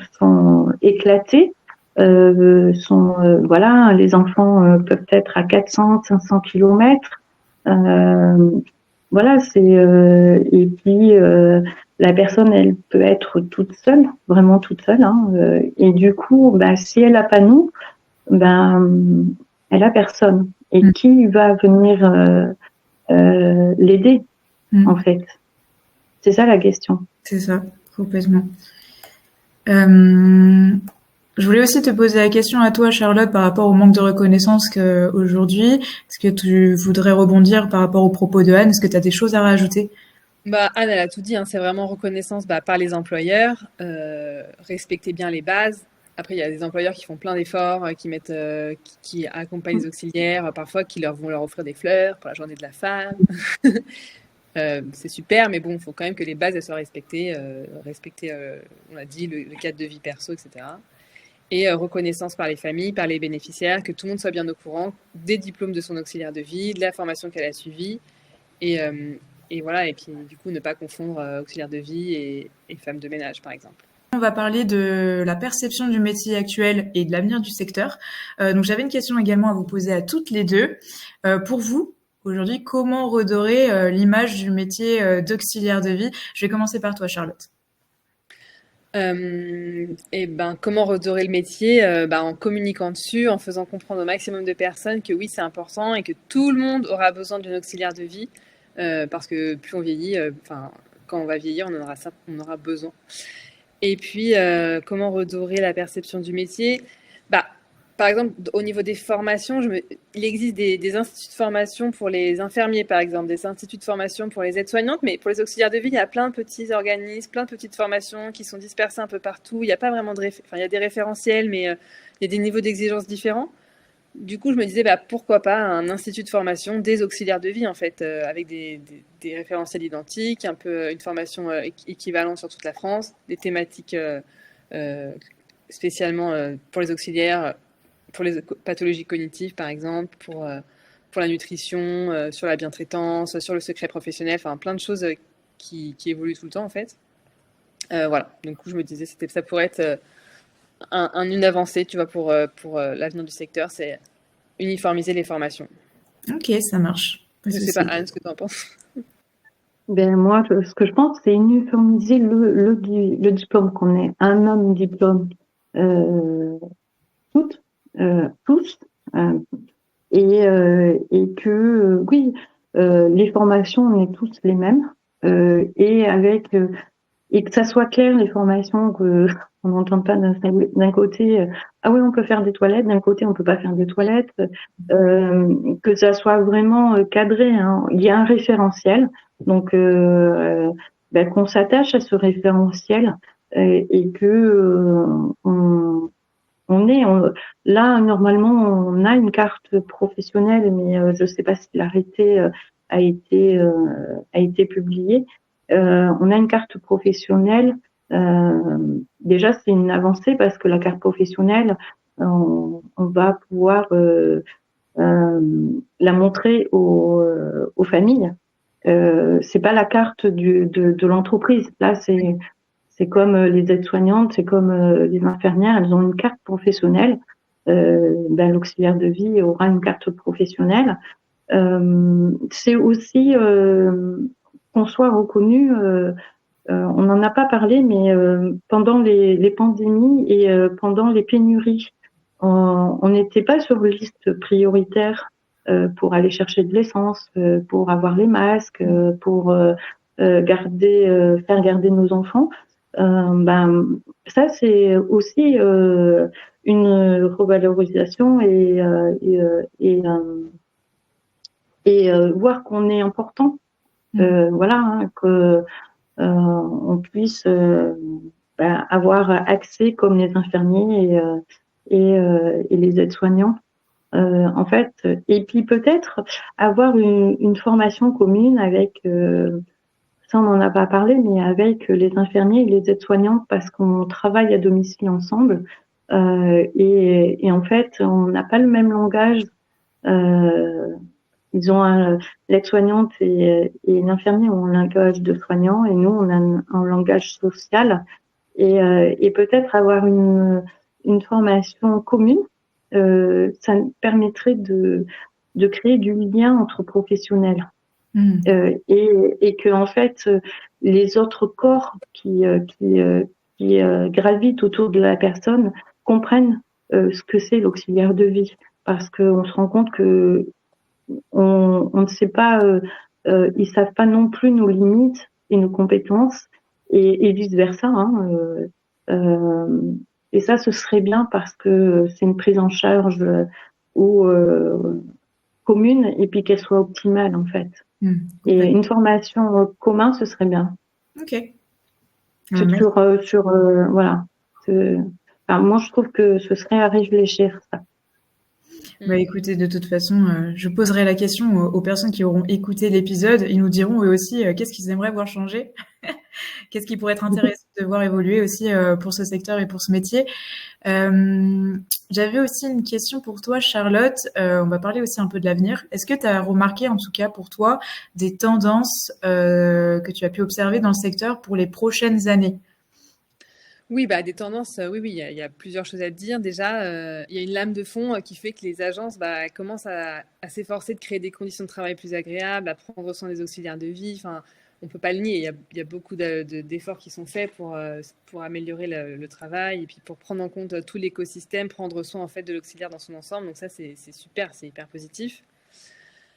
Speaker 2: éclatées. Voilà, les enfants peuvent être à 400, 500 kilomètres. Voilà, et puis la personne, elle peut être toute seule, vraiment toute seule, hein, et du coup, si elle a pas nous, elle a personne. Et qui va venir l'aider, en fait? C'est ça la question.
Speaker 1: C'est ça, complètement. Je voulais aussi te poser la question à toi, Charlotte, par rapport au manque de reconnaissance qu'aujourd'hui. Est-ce que tu voudrais rebondir par rapport aux propos de Anne? Est-ce que tu as des choses à rajouter?
Speaker 3: Anne, elle a tout dit, hein, c'est vraiment reconnaissance par les employeurs, respecter bien les bases. Après, il y a des employeurs qui font plein d'efforts, qui accompagnent les auxiliaires, parfois qui vont leur offrir des fleurs pour la journée de la femme. C'est super, mais bon, il faut quand même que les bases elles soient respectées, on a dit, le cadre de vie perso, etc. Et reconnaissance par les familles, par les bénéficiaires, que tout le monde soit bien au courant des diplômes de son auxiliaire de vie, de la formation qu'elle a suivie, et voilà, et puis du coup ne pas confondre auxiliaire de vie et femme de ménage, par exemple.
Speaker 1: On va parler de la perception du métier actuel et de l'avenir du secteur. Donc j'avais une question également à vous poser à toutes les deux. Pour vous, aujourd'hui, comment redorer l'image du métier d'auxiliaire de vie? Je vais commencer par toi, Charlotte.
Speaker 3: Comment redorer le métier? En communiquant dessus, en faisant comprendre au maximum de personnes que oui, c'est important et que tout le monde aura besoin d'une auxiliaire de vie, parce que plus on vieillit, quand on va vieillir, on aura besoin. Et puis, comment redorer la perception du métier? par exemple, au niveau des formations, il existe des instituts de formation pour les infirmiers, par exemple, des instituts de formation pour les aides-soignantes, mais pour les auxiliaires de vie, il y a plein de petits organismes, plein de petites formations qui sont dispersées un peu partout. Il n'y a pas vraiment il y a des référentiels, mais il y a des niveaux d'exigence différents. Du coup, je me disais, pourquoi pas un institut de formation des auxiliaires de vie, en fait, avec des référentiels identiques, un peu une formation équivalente sur toute la France, des thématiques euh, spécialement pour les auxiliaires, pour les pathologies cognitives, par exemple, pour la nutrition, sur la bientraitance, sur le secret professionnel, enfin plein de choses qui évoluent tout le temps, en fait. Voilà, du coup, je me disais, ça pourrait être une avancée, tu vois, pour l'avenir du secteur, c'est uniformiser les formations.
Speaker 1: Ok, ça marche. Pas de
Speaker 3: Je sais
Speaker 1: souci.
Speaker 3: pas, Anne, ce que tu en penses.
Speaker 2: Ben moi, ce que je pense, c'est uniformiser le diplôme, qu'on ait un même diplôme, toutes, tous, euh, et que, oui, les formations, on est tous les mêmes, et avec et que ça soit clair, les formations, que on n'entende pas d'un côté, ah oui, on peut faire des toilettes, d'un côté, on peut pas faire des toilettes, que ça soit vraiment cadré, hein. Il y a un référentiel, donc ben, qu'on s'attache à ce référentiel, et que là, normalement, on a une carte professionnelle, mais je sais pas si l'arrêté a été euh, a été publié. On a une carte professionnelle. Déjà, c'est une avancée parce que la carte professionnelle, on va pouvoir la montrer aux familles. C'est pas la carte de l'entreprise. Là, c'est comme les aides-soignantes, c'est comme les infirmières, elles ont une carte professionnelle. Ben, l'auxiliaire de vie aura une carte professionnelle. C'est aussi qu'on soit reconnu. On n'en a pas parlé, mais pendant les pandémies et pendant les pénuries, on n'était pas sur une liste prioritaire pour aller chercher de l'essence, pour avoir les masques, pour faire garder nos enfants. Ben, ça, c'est aussi une revalorisation et voir qu'on est important. Voilà, hein, que on puisse avoir accès comme les infirmiers et les aides-soignants. En fait, et puis peut-être avoir une formation commune avec, ça on n'en a pas parlé, mais avec les infirmiers et les aides-soignantes parce qu'on travaille à domicile ensemble. Et en fait, on n'a pas le même langage. Euh, ils ont l'aide-soignante et l'infirmier ont un langage de soignant et nous on a un langage social et peut-être avoir une formation commune, ça permettrait de créer du lien entre professionnels et que en fait les autres corps qui gravitent autour de la personne comprennent ce que c'est l'auxiliaire de vie parce qu'on se rend compte que on ne sait pas, ils savent pas non plus nos limites et nos compétences et vice versa. Hein, et ça, ce serait bien parce que c'est une prise en charge ou commune et puis qu'elle soit optimale en fait. Et une formation commune, ce serait bien.
Speaker 1: Ok.
Speaker 2: Voilà. Enfin, moi, je trouve que ce serait à réfléchir ça.
Speaker 1: Bah écoutez, de toute façon, je poserai la question aux personnes qui auront écouté l'épisode. Ils nous diront eux aussi qu'est-ce qu'ils aimeraient voir changer, qu'est-ce qui pourrait être intéressant de voir évoluer aussi pour ce secteur et pour ce métier. J'avais aussi une question pour toi, Charlotte. On va parler aussi un peu de l'avenir. Est-ce que tu as remarqué, en tout cas pour toi, des tendances que tu as pu observer dans le secteur pour les prochaines années?
Speaker 3: Oui, des tendances, oui, il y a plusieurs choses à dire. Déjà, il y a une lame de fond qui fait que les agences commencent à s'efforcer de créer des conditions de travail plus agréables, à prendre soin des auxiliaires de vie. Enfin, on ne peut pas le nier. Il y a beaucoup d'efforts qui sont faits pour améliorer le travail et puis pour prendre en compte tout l'écosystème, prendre soin en fait de l'auxiliaire dans son ensemble. Donc ça, c'est super, c'est hyper positif.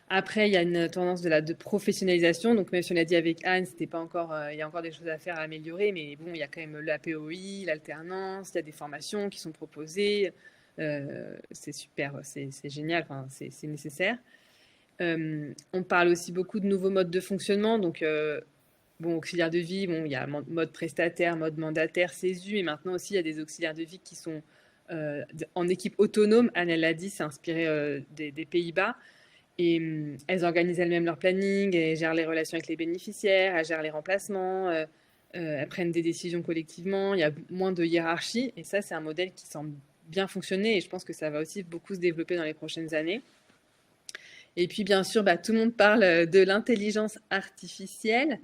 Speaker 3: Après, il y a une tendance de professionnalisation. Donc, même si on l'a dit avec Anne, c'était pas encore, il y a encore des choses à faire, à améliorer. Mais bon, il y a quand même l'APOI, l'alternance, il y a des formations qui sont proposées. c'est super, c'est génial, enfin, c'est nécessaire. On parle aussi beaucoup de nouveaux modes de fonctionnement. Donc, bon, auxiliaires de vie, bon, il y a mode prestataire, mode mandataire, CESU, et maintenant aussi, il y a des auxiliaires de vie qui sont en équipe autonome. Anne, elle l'a dit, c'est inspiré des Pays-Bas. Et elles organisent elles-mêmes leur planning, elles gèrent les relations avec les bénéficiaires, elles gèrent les remplacements, elles prennent des décisions collectivement, il y a moins de hiérarchie. Et ça, c'est un modèle qui semble bien fonctionner, et je pense que ça va aussi beaucoup se développer dans les prochaines années. Et puis, bien sûr, tout le monde parle de l'intelligence artificielle.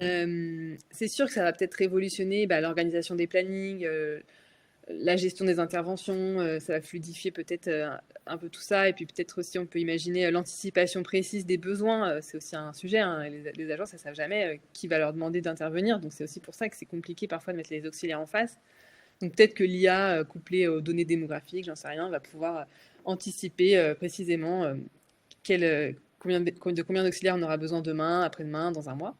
Speaker 3: C'est sûr que ça va peut-être révolutionner l'organisation des plannings, la gestion des interventions, ça va fluidifier peut-être un peu tout ça. Et puis peut-être aussi, on peut imaginer l'anticipation précise des besoins. C'est aussi un sujet. Hein. Les agences, elles ne savent jamais qui va leur demander d'intervenir. Donc, c'est aussi pour ça que c'est compliqué parfois de mettre les auxiliaires en face. Donc, peut-être que l'IA, couplée aux données démographiques, j'en sais rien, va pouvoir anticiper précisément de combien d'auxiliaires on aura besoin demain, après-demain, dans un mois.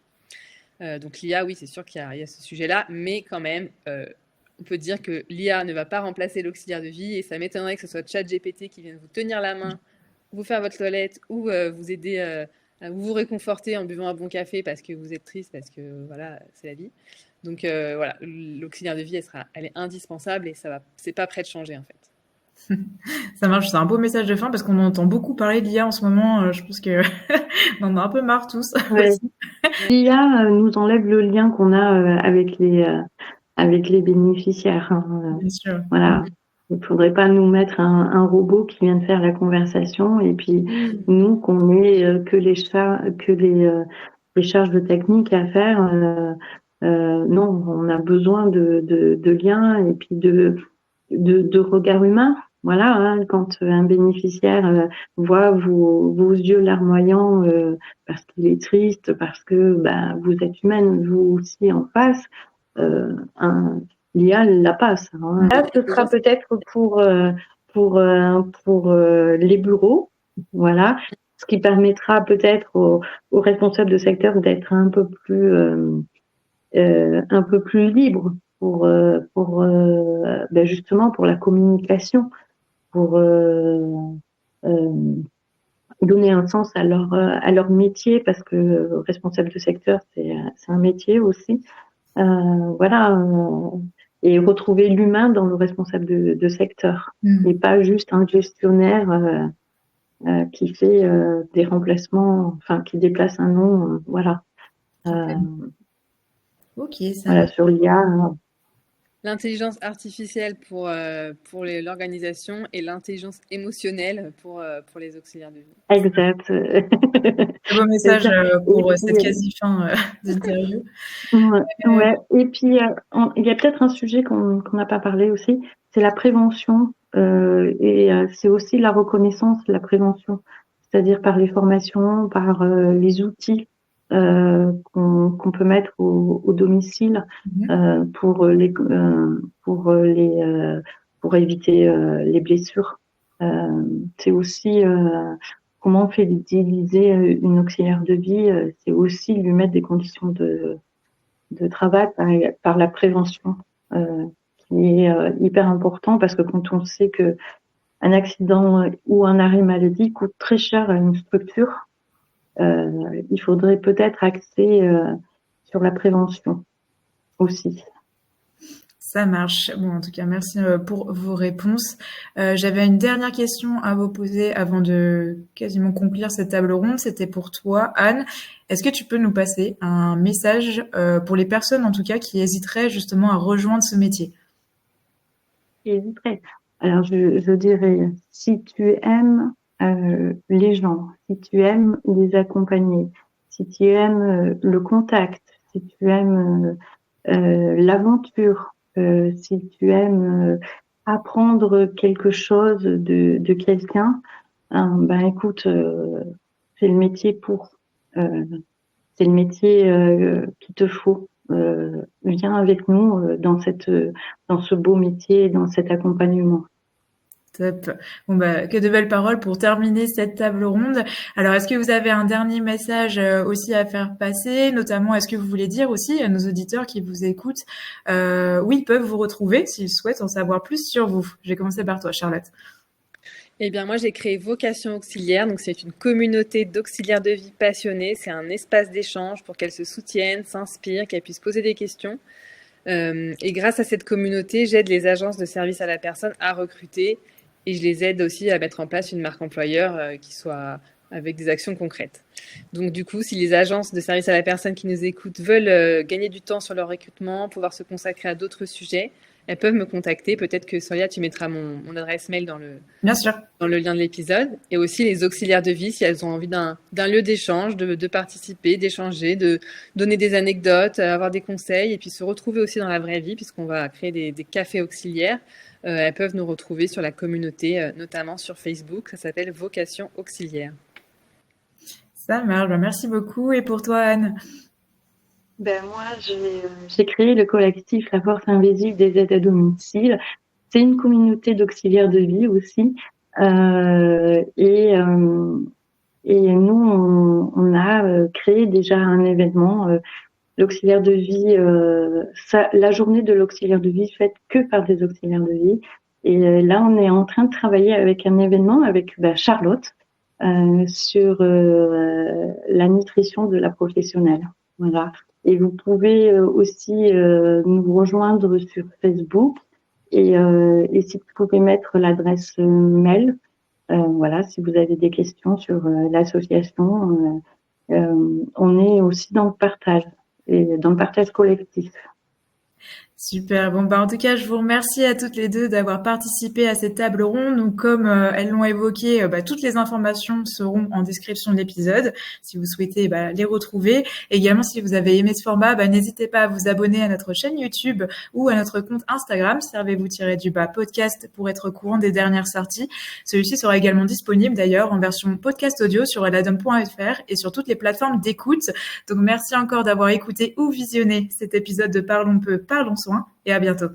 Speaker 3: Donc l'IA, oui, c'est sûr qu'il y a ce sujet-là, mais quand même, on peut dire que l'IA ne va pas remplacer l'auxiliaire de vie, et ça m'étonnerait que ce soit ChatGPT qui vienne vous tenir la main, vous faire votre toilette, ou vous aider à vous réconforter en buvant un bon café parce que vous êtes triste, parce que voilà, c'est la vie. Donc voilà, l'auxiliaire de vie, elle est indispensable, et c'est pas prêt de changer en fait.
Speaker 1: Ça marche, c'est un beau message de fin parce qu'on entend beaucoup parler d'IA en ce moment. Je pense que on en a un peu marre tous.
Speaker 2: Ouais. L'IA nous enlève le lien qu'on a avec les bénéficiaires. Hein.
Speaker 1: Bien sûr.
Speaker 2: Voilà. Il ne faudrait pas nous mettre un robot qui vient de faire la conversation, et puis nous qu'on ait que les charges de technique à faire. Non, on a besoin de liens, et puis de regard humain. Voilà, hein, quand un bénéficiaire voit vos yeux larmoyants parce qu'il est triste, parce que vous êtes humaine, vous aussi en face, l'IA la passe. Hein. Là, ce sera peut-être pour les bureaux, voilà, ce qui permettra peut-être aux responsables de secteur d'être un peu plus libres pour justement pour la communication, pour donner un sens à leur métier, parce que responsable de secteur, c'est un métier aussi. Voilà, et retrouver l'humain dans le responsable de secteur, et pas juste un gestionnaire qui fait des remplacements, enfin qui déplace un nom, voilà.
Speaker 1: Ok, ça.
Speaker 2: Voilà, sur l'IA.
Speaker 3: L'intelligence artificielle pour l'organisation, et l'intelligence émotionnelle pour les auxiliaires de vie.
Speaker 2: Exact.
Speaker 1: Très beau message pour cette quasi-fin d'interview.
Speaker 2: Ouais. Et puis, il y a peut-être un sujet qu'on n'a pas parlé aussi, c'est la prévention. Et c'est aussi la reconnaissance de la prévention, c'est-à-dire par les formations, par les outils qu'on peut mettre au domicile pour éviter les blessures. C'est aussi comment on fait d'utiliser une auxiliaire de vie, c'est aussi lui mettre des conditions de travail par la prévention, qui est hyper important, parce que quand on sait que un accident ou un arrêt maladie coûte très cher à une structure, il faudrait peut-être axer sur la prévention aussi.
Speaker 1: Ça marche. Bon, en tout cas, merci pour vos réponses. J'avais une dernière question à vous poser avant de quasiment conclure cette table ronde. C'était pour toi, Anne. Est-ce que tu peux nous passer un message pour les personnes, en tout cas, qui hésiteraient justement à rejoindre ce métier?
Speaker 2: Qui hésiteraient. Alors, je dirais, si tu aimes les gens, si tu aimes les accompagner, si tu aimes le contact, si tu aimes l'aventure, si tu aimes apprendre quelque chose de quelqu'un, écoute, c'est le métier c'est le métier qu'il te faut. Viens avec nous dans ce beau métier, dans cet accompagnement.
Speaker 1: Top. Bon, bah, que de belles paroles pour terminer cette table ronde. Alors, est-ce que vous avez un dernier message aussi à faire passer? Notamment, est-ce que vous voulez dire aussi à nos auditeurs qui vous écoutent où ils peuvent vous retrouver s'ils souhaitent en savoir plus sur vous? Je vais commencer par toi, Charlotte.
Speaker 3: Eh bien, moi, j'ai créé Vocation Auxiliaire. Donc, c'est une communauté d'auxiliaires de vie passionnés. C'est un espace d'échange pour qu'elles se soutiennent, s'inspirent, qu'elles puissent poser des questions. Et grâce à cette communauté, j'aide les agences de services à la personne à recruter et je les aide aussi à mettre en place une marque employeur qui soit avec des actions concrètes. Donc du coup, si les agences de services à la personne qui nous écoutent veulent gagner du temps sur leur recrutement, pouvoir se consacrer à d'autres sujets, elles peuvent me contacter. Peut-être que Sonia, tu mettras mon adresse mail
Speaker 1: Bien sûr.
Speaker 3: dans le lien de l'épisode. Et aussi les auxiliaires de vie, si elles ont envie d'un lieu d'échange, de participer, d'échanger, de donner des anecdotes, avoir des conseils et puis se retrouver aussi dans la vraie vie puisqu'on va créer des cafés auxiliaires. Elles peuvent nous retrouver sur la communauté, notamment sur Facebook. Ça s'appelle Vocation Auxiliaire.
Speaker 1: Ça marche. Merci beaucoup. Et pour toi, Anne?
Speaker 2: Moi, j'ai créé le collectif La Force Invisible des aides à domicile. C'est une communauté d'auxiliaires de vie aussi. Et nous, on a créé déjà un événement, l'auxiliaire de vie, la journée de l'auxiliaire de vie faite que par des auxiliaires de vie. Et là, on est en train de travailler avec un événement avec Charlotte sur la nutrition de la professionnelle. Voilà. Et vous pouvez aussi nous rejoindre sur Facebook et si vous pouvez mettre l'adresse mail, voilà, si vous avez des questions sur l'association, on est aussi dans le partage et dans le partage collectif.
Speaker 1: Super. Bon, en tout cas, je vous remercie à toutes les deux d'avoir participé à cette table ronde. Donc, comme elles l'ont évoqué, toutes les informations seront en description de l'épisode si vous souhaitez les retrouver. Également, si vous avez aimé ce format, n'hésitez pas à vous abonner à notre chaîne YouTube ou à notre compte Instagram, servez-vous-podcast pour être au courant des dernières sorties. Celui-ci sera également disponible d'ailleurs en version podcast audio sur eladom.fr et sur toutes les plateformes d'écoute. Donc, merci encore d'avoir écouté ou visionné cet épisode de Parlons peu, parlons soin et à bientôt.